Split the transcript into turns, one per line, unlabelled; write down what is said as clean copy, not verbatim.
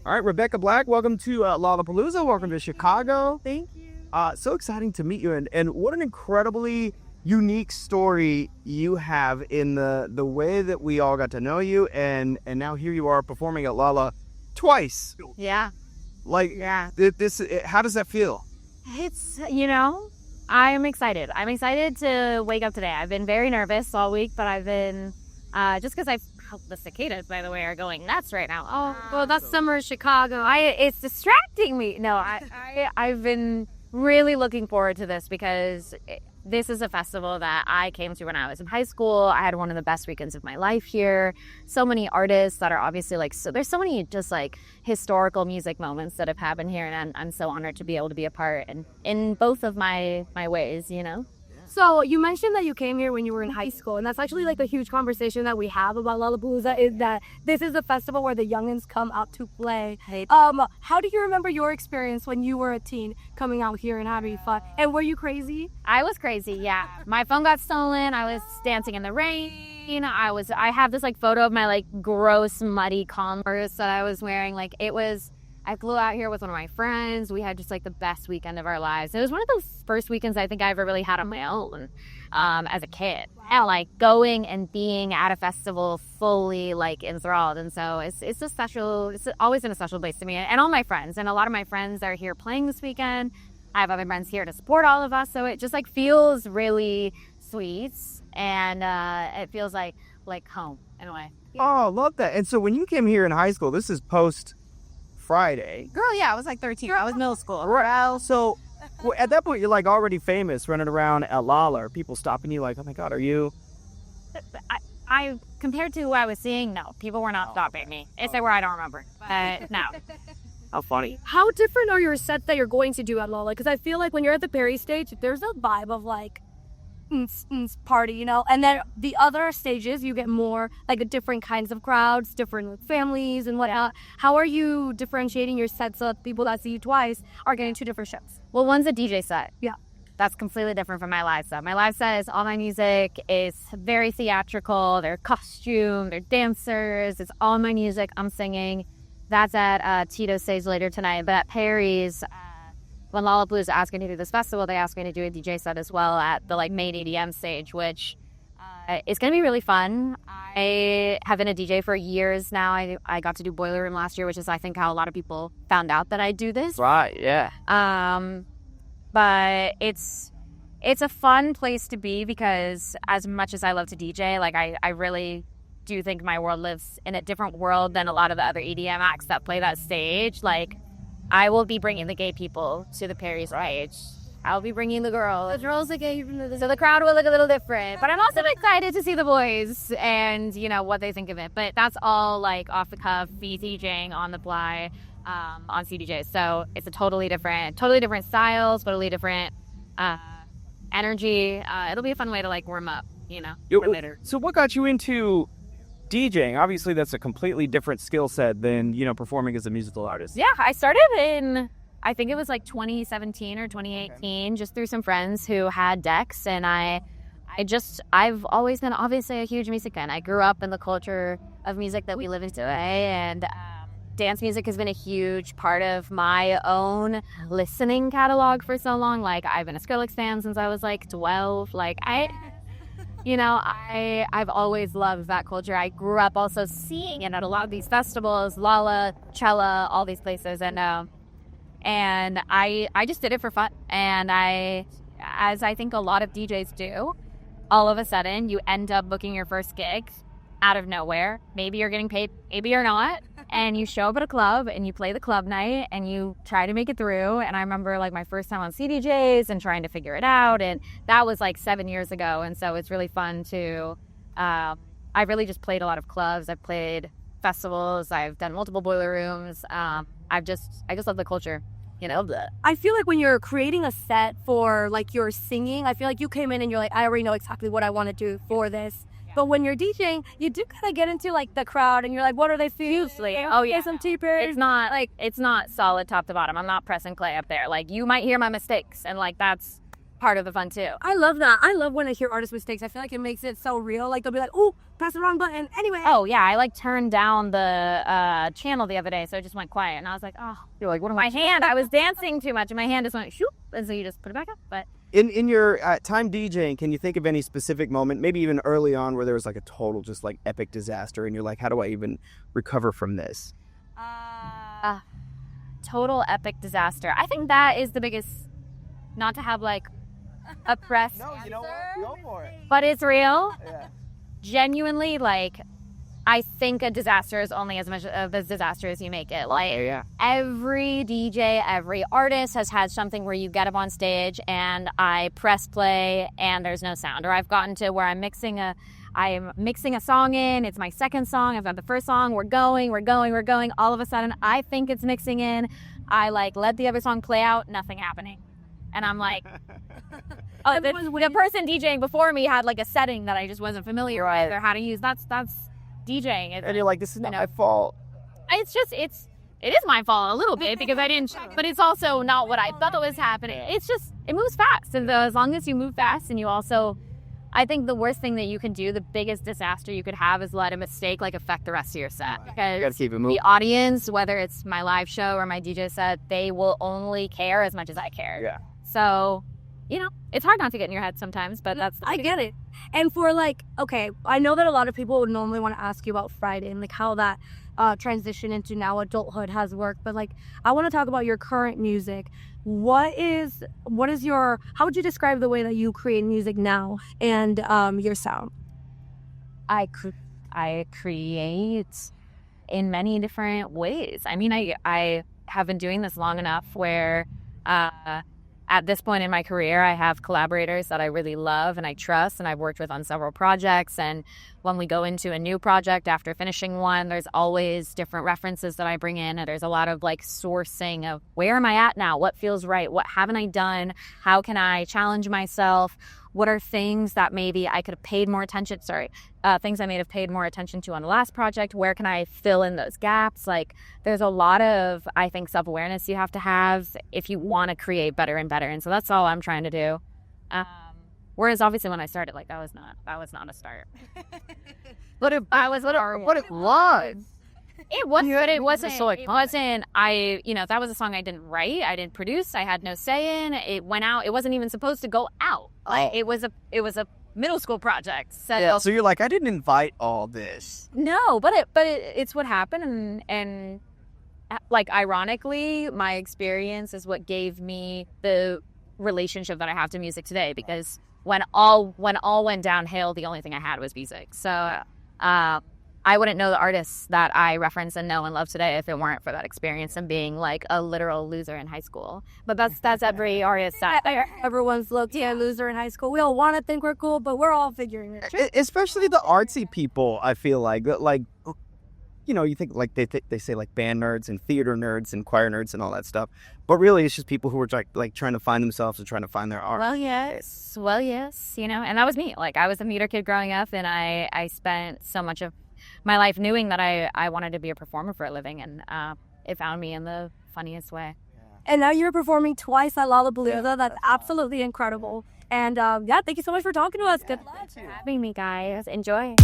All right, Rebecca Black, welcome to Lollapalooza. Welcome to Chicago.
Thank you.
So exciting to meet you, and what an incredibly unique story you have in the way that we all got to know you, and now here you are performing at Lolla twice.
Yeah.
Yeah. How does that feel?
It's, I'm excited. I'm excited to wake up today. I've been very nervous all week, but I've been, just because the cicadas, by the way, are going nuts right now. Oh, well, that's summer in Chicago. It's distracting me. No, I've been really looking forward to this because this is a festival that I came to when I was in high school. I had one of the best weekends of my life here. So many artists that are obviously there's so many just historical music moments that have happened here, and I'm so honored to be able to be a part in both of my ways,
So you mentioned that you came here when you were in high school, and that's actually a huge conversation that we have about Lollapalooza is that this is a festival where the youngins come out to play. How do you remember your experience when you were a teen coming out here and having fun? And were you crazy?
I was crazy, yeah. My phone got stolen. I was dancing in the rain. I have this photo of my gross muddy Converse that I was wearing. I flew out here with one of my friends. We had just the best weekend of our lives. It was one of those first weekends I think I ever really had on my own as a kid. And going and being at a festival fully enthralled. And so it's always been a special place to me. And all my friends, and a lot of my friends are here playing this weekend. I have other friends here to support all of us. So it just feels really sweet. And it feels like home in a way.
Oh, love that. And so when you came here in high school, this is post Friday.
Girl, yeah, I was 13. I was middle school.
Right. So at that point, you're already famous, running around at Lolla. Are people stopping you oh my God, are you?
I compared to who I was seeing, no, people were not stopping me. If they were, I don't remember. But no.
How funny.
How different are your sets that you're going to do at Lolla? Because I feel when you're at the Perry stage, there's a vibe of party, and then the other stages you get more different kinds of crowds, different families and whatnot. How are you differentiating your sets so that people that see you twice are getting two different shows?
Well, one's a DJ set.
Yeah.
That's completely different from my live set. My live set is all my music. It's very theatrical. They're costume, they're dancers. It's all my music. I'm singing. That's at Tito's stage later tonight. But at Perry's, when Lollapalooza asked me to do this festival, they asked me to do a DJ set as well at the main EDM stage, which is going to be really fun. I have been a DJ for years now. I got to do Boiler Room last year, which is I think how a lot of people found out that I do this.
Right, yeah.
But it's a fun place to be because as much as I love to DJ, I really do think my world lives in a different world than a lot of the other EDM acts that play that stage. I will be bringing the gay people to the Perry stage. I'll be bringing the girls. The girls are gay, so the crowd will look a little different. But I'm also excited to see the boys and, what they think of it. But that's all, off the cuff, DJing on the fly on CDJs. So it's a totally different styles, totally different energy. It'll be a fun way to, warm up, for later.
So what got you into DJing? Obviously, that's a completely different skill set than, Performing as a musical artist.
Yeah, I started in, I think it was 2017 or 2018, just through some friends who had decks. And I've always been obviously a huge music fan. I grew up in the culture of music that we live in today. And dance music has been a huge part of my own listening catalog for so long. I've been a Skrillex fan since I was 12. I've always loved that culture. I grew up also seeing it at a lot of these festivals, Lolla, Cella, all these places, and I just did it for fun. And as I think a lot of DJs do, all of a sudden you end up booking your first gig out of nowhere. Maybe you're getting paid, maybe you're not, and you show up at a club and you play the club night and you try to make it through. And I remember my first time on CDJs and trying to figure it out, and that was 7 years ago. And so it's really fun to I've really just played a lot of clubs. I've played festivals. I've done multiple Boiler Rooms. I just love the culture.
I feel when you're creating a set for your singing, I feel you came in and you're I already know exactly what I want to do for this. But when you're DJing, you do kind of get into the crowd and you're what are they feeling?
Usually, oh yeah,
some T-Birds.
It's not solid top to bottom. I'm not pressing play up there. You might hear my mistakes, and that's part of the fun too.
I love that. I love when I hear artist mistakes. I feel like it makes it so real. Like they'll be like, "Oh, press the wrong button." Anyway.
Oh yeah, I like turned down the channel the other day, so it just went quiet, and I was like, oh,
You're like, what am
my hand. I was dancing too much, and my hand just went shoop, and so you just put it back up. But
In your time DJing, can you think of any specific moment, maybe even early on, where there was like a total just like epic disaster, and you're like, how do I even recover from this?
total epic disaster. I think that is the biggest. Not to have like a press,
You know what? Go for it.
but it's real.
Yeah.
Genuinely, like, I think a disaster is only as much of a disaster as you make it. Like,
Yeah.
every DJ, every artist has had something where you get up on stage and I press play and there's no sound. Or I've gotten to where I'm mixing a song in. It's my second song. I've got the first song. We're going. All of a sudden, I think it's mixing in. I like let the other song play out. Nothing happening. And I'm like, oh, the person DJing before me had like a setting that I just wasn't familiar with or how to use. That's DJing.
And you're like, this is not my fault.
It is my fault a little bit because I didn't check, but it's also not what I thought was happening. It's just, it moves fast. And so as long as you move fast and you also, I think the worst thing that you can do, the biggest disaster you could have is let a mistake like affect the rest of your set. Because
You gotta keep it moving.
the audience, whether it's my live show or my DJ set, they will only care as much as I care.
Yeah.
So, it's hard not to get in your head sometimes, but that's
I get it. And for like, okay, I know that a lot of people would normally want to ask you about Friday and like how that transition into now adulthood has worked. But like, I want to talk about your current music. What is your, how would you describe the way that you create music now and your sound?
I create in many different ways. I mean, I have been doing this long enough where at this point in my career, I have collaborators that I really love and I trust, and I've worked with on several projects. And when we go into a new project after finishing one, there's always different references that I bring in, and there's a lot of like sourcing of where am I at now? What feels right? What haven't I done? How can I challenge myself? What are things that maybe I could have paid more attention? Things I may have paid more attention to on the last project. Where can I fill in those gaps? Like, there's a lot of, I think, self-awareness you have to have if you want to create better and better. And so that's all I'm trying to do. Whereas obviously when I started, like, that was not a start.
But it was.
It was, but it wasn't. It wasn't. That was a song I didn't write. I didn't produce. I had no say in. It went out. It wasn't even supposed to go out. Like, it was a middle school project. So,
So you're like, I didn't invite all this.
no, but it's what happened, and like ironically, my experience is what gave me the relationship that I have to music today. Because when all went downhill, the only thing I had was music. So. I wouldn't know the artists that I reference and know and love today if it weren't for that experience and being like a literal loser in high school. But that's every artist out there.
Everyone's looked a loser in high school. We all want to think we're cool, but we're all figuring it out.
Especially the artsy people, I feel like you think like they say like band nerds and theater nerds and choir nerds and all that stuff, but really it's just people who are like trying to find themselves and trying to find their art.
Well, yes, and that was me. Like, I was a theater kid growing up, and I spent so much of my life knowing that I wanted to be a performer for a living, and it found me in the funniest way.
And now you're performing twice at Lollapalooza. That's absolutely incredible. And thank you so much for talking to us. Good luck.
Thanks for having me, guys. Enjoy.